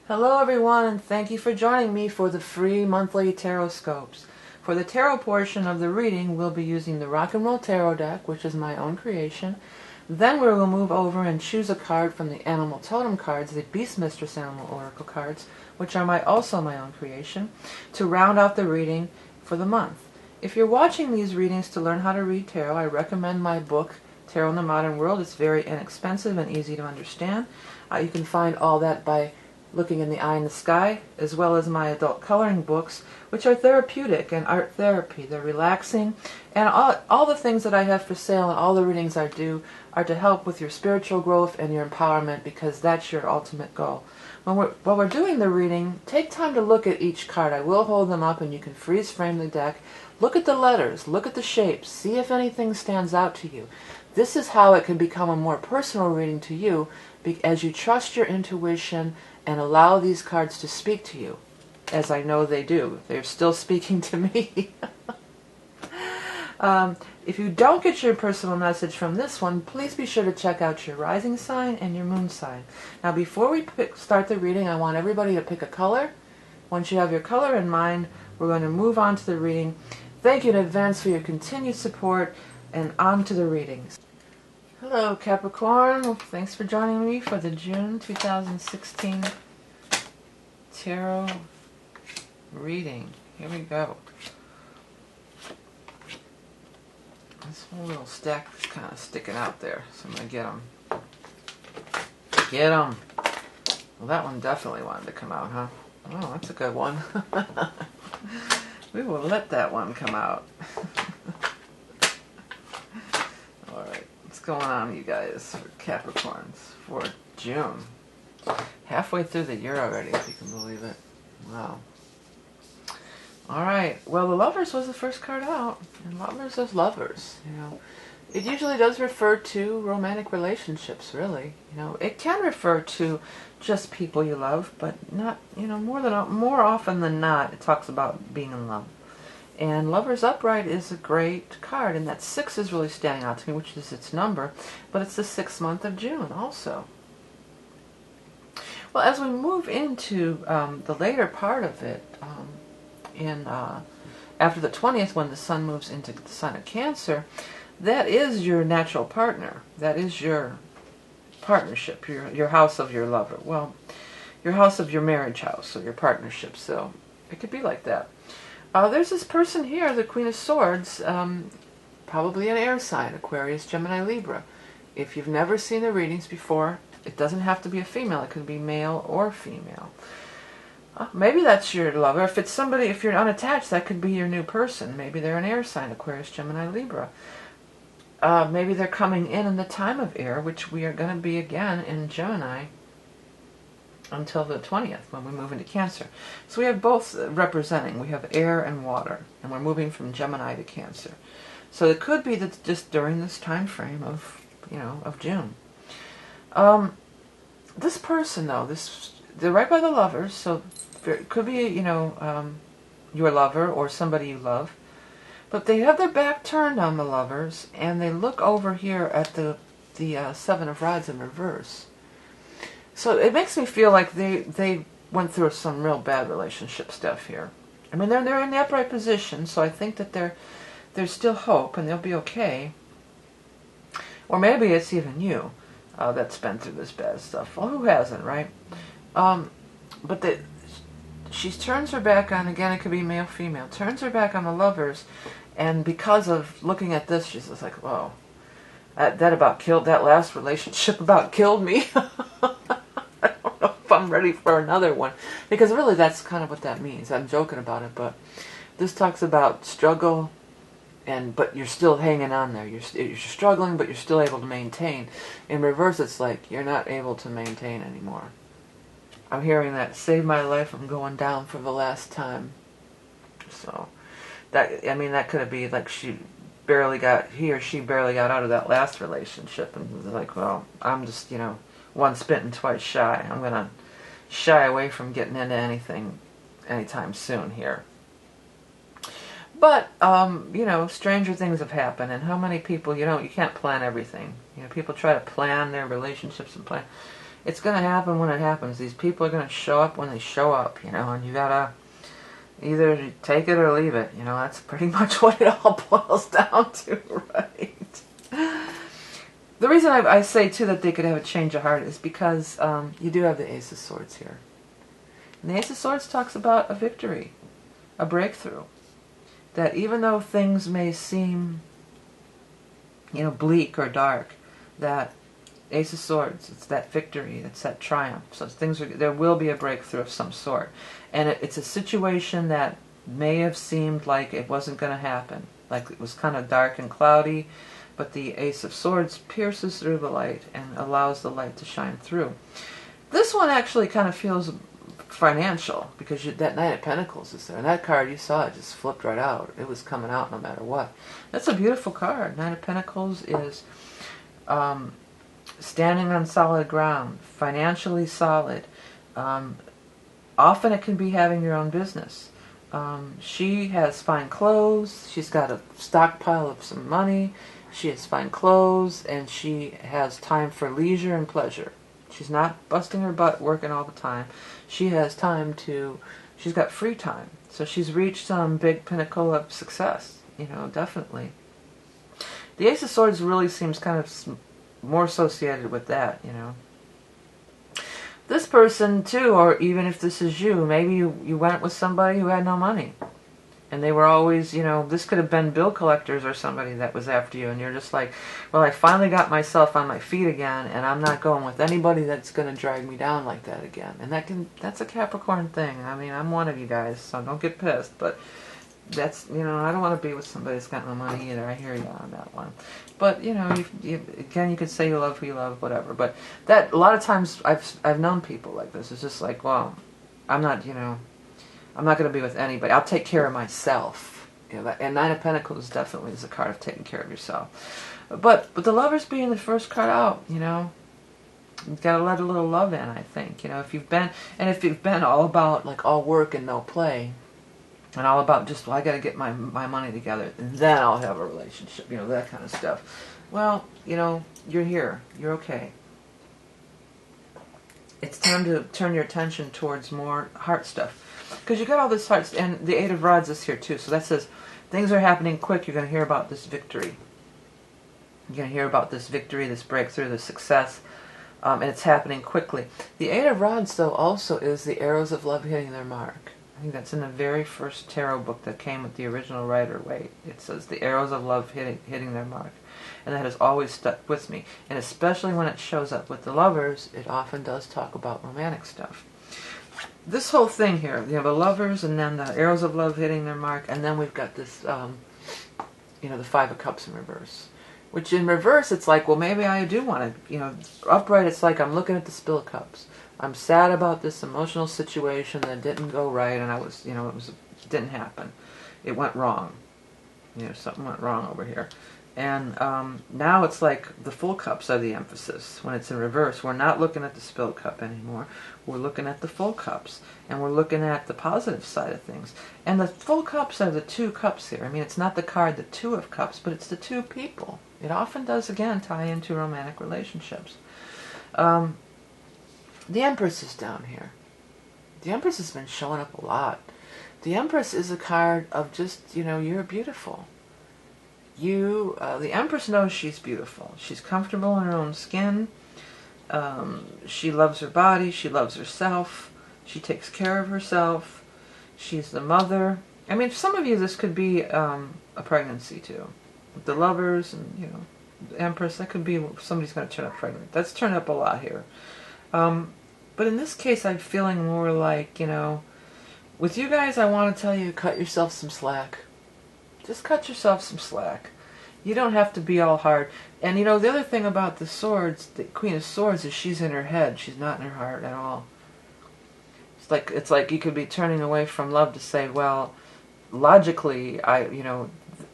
Hello everyone, and thank you for joining me for the free monthly tarot scopes. For the tarot portion of the reading, we'll be using the Rock and Roll Tarot deck, which is my own creation. Then we will move over and choose a card from the Animal Totem cards, the Beast Mistress Animal Oracle cards, which are also my own creation, to round out the reading for the month. If you're watching these readings to learn how to read tarot, I recommend my book, Tarot in the Modern World. It's very inexpensive and easy to understand. You can find all that by looking in the Eye in the Sky, as well as my adult coloring books, which are therapeutic and art therapy. They're relaxing, and all the things that I have for sale and all the readings I do are to help with your spiritual growth and your empowerment, because that's your ultimate goal. While we're doing the reading, take time to look at each card. I will hold them up and you can freeze frame the deck. Look at the letters, look at the shapes, see if anything stands out to you. This is how it can become a more personal reading to you, as you trust your intuition and allow these cards to speak to you, as I know they do. They're still speaking to me. If you don't get your personal message from this one, please be sure to check out your rising sign and your moon sign. Now, before we start the reading, I want everybody to pick a color. Once you have your color in mind, we're going to move on to the reading. Thank you in advance for your continued support, and on to the readings. Hello Capricorn, thanks for joining me for the June 2016 tarot reading. Here we go. This whole little stack is kind of sticking out there, so I'm going to get them. Get them! Well, that one definitely wanted to come out, huh? Oh, that's a good one. We will let that one come out. Alright. What's going on, you guys, for Capricorns for June? Halfway through the year already, if you can believe it. Wow. Alright, well, the Lovers was the first card out, and Lovers is lovers, you know. It usually does refer to romantic relationships, really. You know, it can refer to just people you love, but not, you know, more often than not, it talks about being in love. And Lover's Upright is a great card, and that 6 is really standing out to me, which is its number, but it's the 6th month of June also. Well, as we move into the later part of it, after the 20th, when the Sun moves into the sign of Cancer, that is your natural partner. That is your partnership, your house of your lover. Well, your house of your marriage house, so your partnership. So it could be like that. There's this person here, the Queen of Swords, probably an air sign, Aquarius, Gemini, Libra. If you've never seen the readings before, it doesn't have to be a female. It could be male or female. Maybe that's your lover. If it's somebody, if you're unattached, that could be your new person. Maybe they're an air sign, Aquarius, Gemini, Libra. Maybe they're coming in the time of air, which we are going to be again in Gemini until the 20th, when we move into Cancer. So we have both representing. We have air and water, and we're moving from Gemini to Cancer. So it could be that just during this time frame of, you know, of June. This person, though, they're right by the Lovers, so it could be, you know, your lover or somebody you love. But they have their back turned on the Lovers, and they look over here at the Seven of Rods in reverse. So it makes me feel like they went through some real bad relationship stuff here. I mean, they're in the upright position, so I think that there's still hope, and they'll be okay. Or maybe it's even you that's been through this bad stuff. Well, who hasn't, right? But she turns her back on, again, it could be male, female, turns her back on the Lovers, and because of looking at this, she's just like, whoa, that last relationship about killed me. I don't know if I'm ready for another one, because really that's kind of what that means. I'm joking about it, but this talks about struggle, but you're still hanging on there. You're struggling, but you're still able to maintain. In reverse, it's like you're not able to maintain anymore. I'm hearing that, save my life, I'm going down for the last time. So that, I mean, that could be like he or she barely got out of that last relationship, and was like, well, I'm just, you know, once bitten, twice shy. I'm gonna shy away from getting into anything anytime soon here. But you know, stranger things have happened, and how many people, you can't plan everything. You know, people try to plan their relationships and plan. it's going to happen when it happens. These people are going to show up when they show up, you know, and you got to either take it or leave it. You know, that's pretty much what it all boils down to, right? The reason I say, too, that they could have a change of heart is because you do have the Ace of Swords here. And the Ace of Swords talks about a victory, a breakthrough. That even though things may seem, you know, bleak or dark, that Ace of Swords, it's that victory, it's that triumph. So there will be a breakthrough of some sort. And it's a situation that may have seemed like it wasn't going to happen. Like it was kind of dark and cloudy, but the Ace of Swords pierces through the light and allows the light to shine through. This one actually kind of feels financial, because that Knight of Pentacles is there. And that card, you saw it just flipped right out. It was coming out no matter what. That's a beautiful card. Knight of Pentacles is standing on solid ground, financially solid. Often it can be having your own business. She has fine clothes. She's got a stockpile of some money. She has fine clothes, and she has time for leisure and pleasure. She's not busting her butt working all the time. She has time she's got free time. So she's reached some big pinnacle of success, you know, definitely. The Ace of Swords really seems kind of more associated with that, you know. This person, too, or even if this is you, maybe you went with somebody who had no money. And they were always, you know, this could have been bill collectors or somebody that was after you. And you're just like, well, I finally got myself on my feet again, and I'm not going with anybody that's going to drag me down like that again. And that's a Capricorn thing. I mean, I'm one of you guys, so don't get pissed. But that's, you know, I don't want to be with somebody that's got no money either. I hear you on that one. But, you know, again, you could say you love who you love, whatever. But that, a lot of times, I've known people like this. It's just like, well, I'm not, you know, I'm not going to be with anybody. I'll take care of myself. You know, and Nine of Pentacles definitely is a card of taking care of yourself. But the Lovers being the first card out, you know, you've got to let a little love in, I think. You know, if you've been all about, like, all work and no play, and all about just, well, I got to get my money together, and then I'll have a relationship, you know, that kind of stuff. Well, you know, you're here. You're okay. It's time to turn your attention towards more heart stuff. Because you got all this heart, and the Eight of Rods is here too. So that says things are happening quick. You're going to hear about this victory. You're going to hear about this victory, this breakthrough, this success. And it's happening quickly. The Eight of Rods, though, also is the arrows of love hitting their mark. I think that's in the very first tarot book that came with the original Rider-Waite. It says the arrows of love hitting their mark. And that has always stuck with me. And especially when it shows up with the Lovers, it often does talk about romantic stuff. This whole thing here, you know, the Lovers and then the arrows of love hitting their mark, and then we've got this, you know, the Five of Cups in reverse. Which in reverse, it's like, well, maybe I do want to, you know, upright, it's like I'm looking at the spilled cups. I'm sad about this emotional situation that didn't go right, and I was, you know, it didn't happen. It went wrong. You know, something went wrong over here. And now it's like the full cups are the emphasis. When it's in reverse, we're not looking at the spilled cup anymore. We're looking at the full cups. And we're looking at the positive side of things. And the full cups are the two cups here. I mean, it's not the card, the Two of Cups, but it's the two people. It often does, again, tie into romantic relationships. The Empress is down here. The Empress has been showing up a lot. The Empress is a card of just, you know, you're beautiful. The Empress knows she's beautiful. She's comfortable in her own skin. She loves her body. She loves herself. She takes care of herself. She's the mother. I mean, for some of you, this could be a pregnancy too. With the Lovers and, you know, the Empress, that could be somebody's going to turn up pregnant. That's turned up a lot here. But in this case, I'm feeling more like, you know, with you guys, I want to tell you, cut yourself some slack. Just cut yourself some slack. You don't have to be all hard. And, you know, the other thing about the Swords, the Queen of Swords, is she's in her head. She's not in her heart at all. It's like you could be turning away from love to say, well, logically,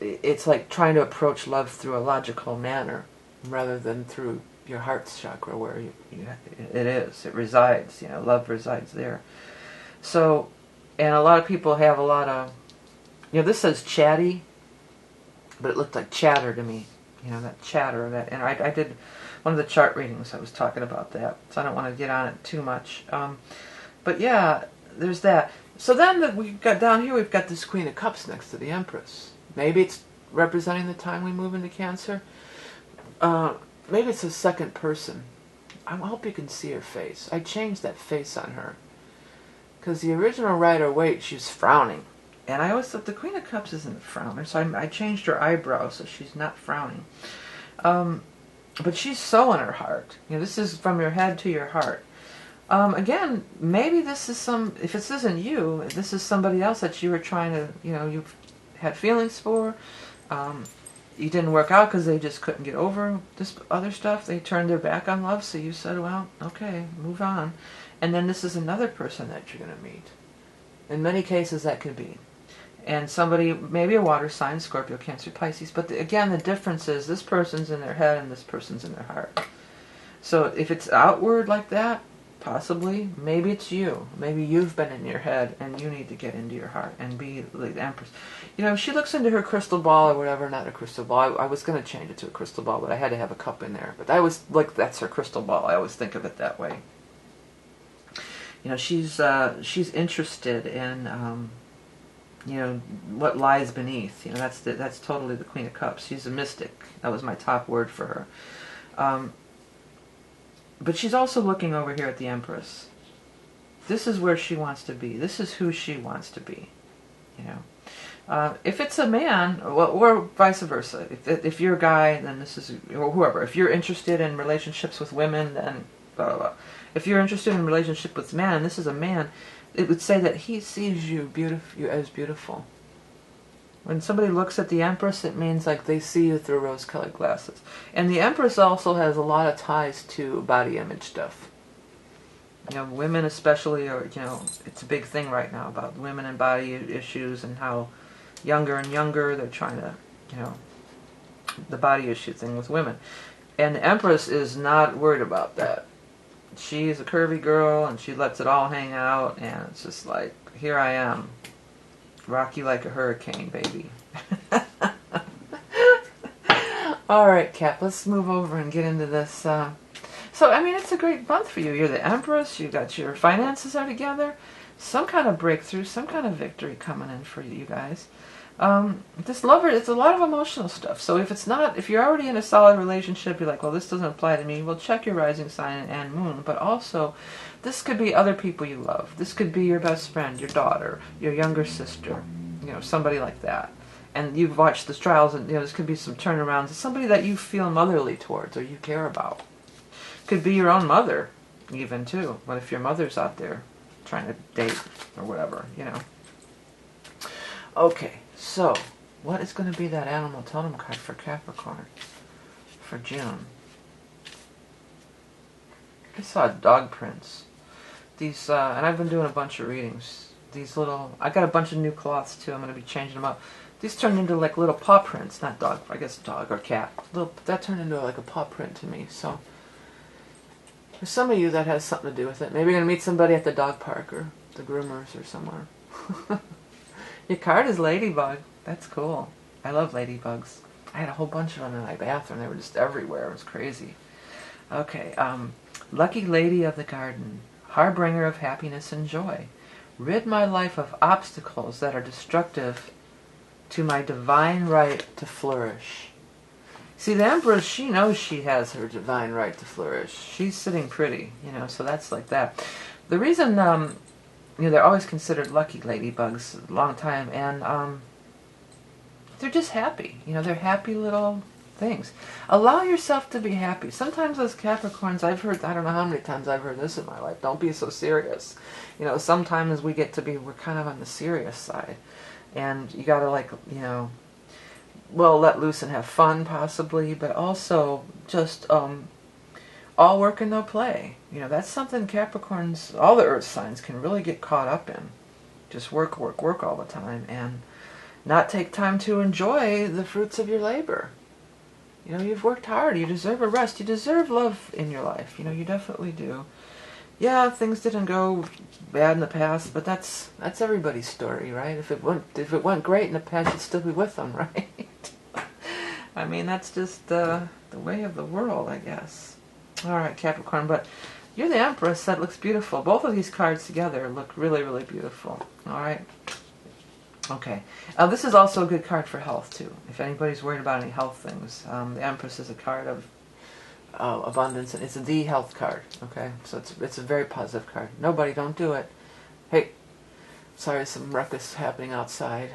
it's like trying to approach love through a logical manner rather than through your heart's chakra where it resides. You know, love resides there. So, and a lot of people have a lot of, you know, this says chatty, but it looked like chatter to me. You know, that chatter. And I did one of the chart readings I was talking about that, so I don't want to get on it too much. But yeah, there's that. So then we've got down here, we've got this Queen of Cups next to the Empress. Maybe it's representing the time we move into Cancer. Maybe it's a second person. I hope you can see her face. I changed that face on her. Because the original Rider-Waite, she was frowning. And I always thought the Queen of Cups isn't a frowner, so I changed her eyebrow so she's not frowning. But she's so in her heart. You know, this is from your head to your heart. Again, maybe this is if this isn't you, this is somebody else that you were trying to, you've had feelings for. You didn't work out because they just couldn't get over this other stuff. They turned their back on love, so you said, well, okay, move on. And then this is another person that you're going to meet. In many cases, that could be. And somebody, maybe a water sign, Scorpio, Cancer, Pisces. But again, the difference is this person's in their head and this person's in their heart. So if it's outward like that, possibly, maybe it's you. Maybe you've been in your head and you need to get into your heart and be the Empress. You know, she looks into her crystal ball or whatever, not a crystal ball. I was going to change it to a crystal ball, but I had to have a cup in there. But I was like, that's her crystal ball. I always think of it that way. You know, she's interested in, what lies beneath. You know, that's totally the Queen of Cups. She's a mystic. That was my top word for her. But she's also looking over here at the Empress. This is where she wants to be. This is who she wants to be. You know, if it's a man, or vice versa. If you're a guy, then this is, or whoever. If you're interested in relationships with women, then blah blah blah. If you're interested in a relationship with men, and this is a man, it would say that he sees you as beautiful. When somebody looks at the Empress, it means like they see you through rose-colored glasses. And the Empress also has a lot of ties to body image stuff. You know, women especially are, it's a big thing right now about women and body issues and how younger and younger they're trying to, the body issue thing with women. And the Empress is not worried about that. She's a curvy girl and she lets it all hang out, and it's just like, here I am. Rock you like a hurricane, baby. Alright, Cap, let's move over and get into this. So, I mean, it's a great month for you. You're the Empress, you got your finances are together, some kind of breakthrough, some kind of victory coming in for you guys. This lover, it's a lot of emotional stuff. So if you're already in a solid relationship, you're like, well, this doesn't apply to me, well, check your rising sign and moon. But also, this could be other people you love. This could be your best friend, your daughter, your younger sister, somebody like that. And you've watched the trials, and this could be some turnarounds. It's somebody that you feel motherly towards or you care about. Could be your own mother, even too. What if your mother's out there trying to date or whatever, Okay, so what is going to be that animal totem card for Capricorn for June? I saw dog prints. These, and I've been doing a bunch of readings. These little, I got a bunch of new cloths too. I'm going to be changing them up. These turned into like little paw prints, not dog, I guess dog or cat. That turned into like a paw print to me. So for some of you that has something to do with it. Maybe you're going to meet somebody at the dog park or the groomers or somewhere. Your card is ladybug. That's cool. I love ladybugs. I had a whole bunch of them in my bathroom. They were just everywhere. It was crazy. Okay, lucky lady of the garden, harbinger of happiness and joy. Rid my life of obstacles that are destructive to my divine right to flourish. See, the Empress, she knows she has her divine right to flourish. She's sitting pretty, so that's like that. The reason, they're always considered lucky ladybugs a long time, and they're just happy. They're happy little things. Allow yourself to be happy. Sometimes as Capricorns, I've heard, I don't know how many times I've heard this in my life, don't be so serious. Sometimes we're kind of on the serious side. And you gotta let loose and have fun possibly, but also just all work and no play. That's something Capricorns, all the earth signs can really get caught up in. Just work, work, work all the time and not take time to enjoy the fruits of your labor. You've worked hard. You deserve a rest. You deserve love in your life. You definitely do. Yeah, things didn't go bad in the past, but that's everybody's story, right? If it went great in the past, you'd still be with them, right? I mean, that's just the way of the world, I guess. All right, Capricorn, but you're the Empress. That looks beautiful. Both of these cards together look really, really beautiful. All right. Okay. This is also a good card for health, too. If anybody's worried about any health things, the Empress is a card of abundance, and it's the health card. Okay, so it's a very positive card. Nobody, don't do it. Hey, sorry, some ruckus happening outside.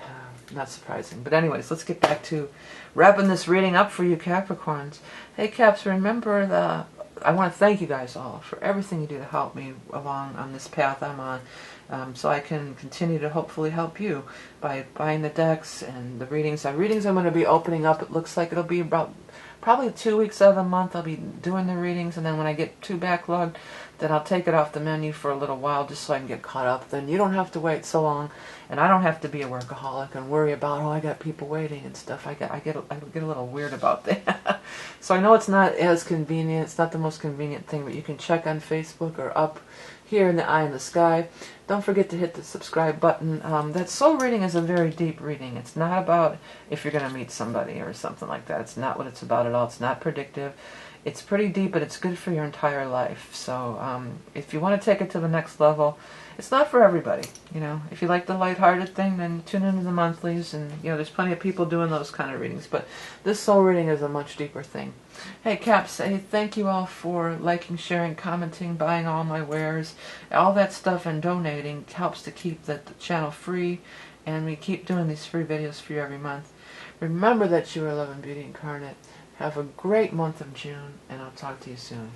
Not surprising. But anyways, let's get back to wrapping this reading up for you Capricorns. Hey Caps, remember I want to thank you guys all for everything you do to help me along on this path I'm on, so I can continue to hopefully help you by buying the decks and the readings. The readings I'm going to be opening up, it looks like it'll be about probably 2 weeks out of the month I'll be doing the readings, and then when I get too backlogged, then I'll take it off the menu for a little while just so I can get caught up. Then you don't have to wait so long, and I don't have to be a workaholic and worry about, oh, I got people waiting and stuff. I get a little weird about that. So I know it's not as convenient. It's not the most convenient thing, but you can check on Facebook or up here in the eye in the sky. Don't forget to hit the subscribe button. That soul reading is a very deep reading. It's not about if you're going to meet somebody or something like that. It's not what it's about at all. It's not predictive. It's pretty deep, but it's good for your entire life. So if you want to take it to the next level, it's not for everybody. You know, if you like the lighthearted thing, then tune into the monthlies, and you know, there's plenty of people doing those kind of readings. But this soul reading is a much deeper thing. Hey Caps, hey, thank you all for liking, sharing, commenting, buying all my wares, all that stuff, and donating. It helps to keep the channel free, and we keep doing these free videos for you every month. Remember that you are love and beauty incarnate. Have a great month of June, and I'll talk to you soon.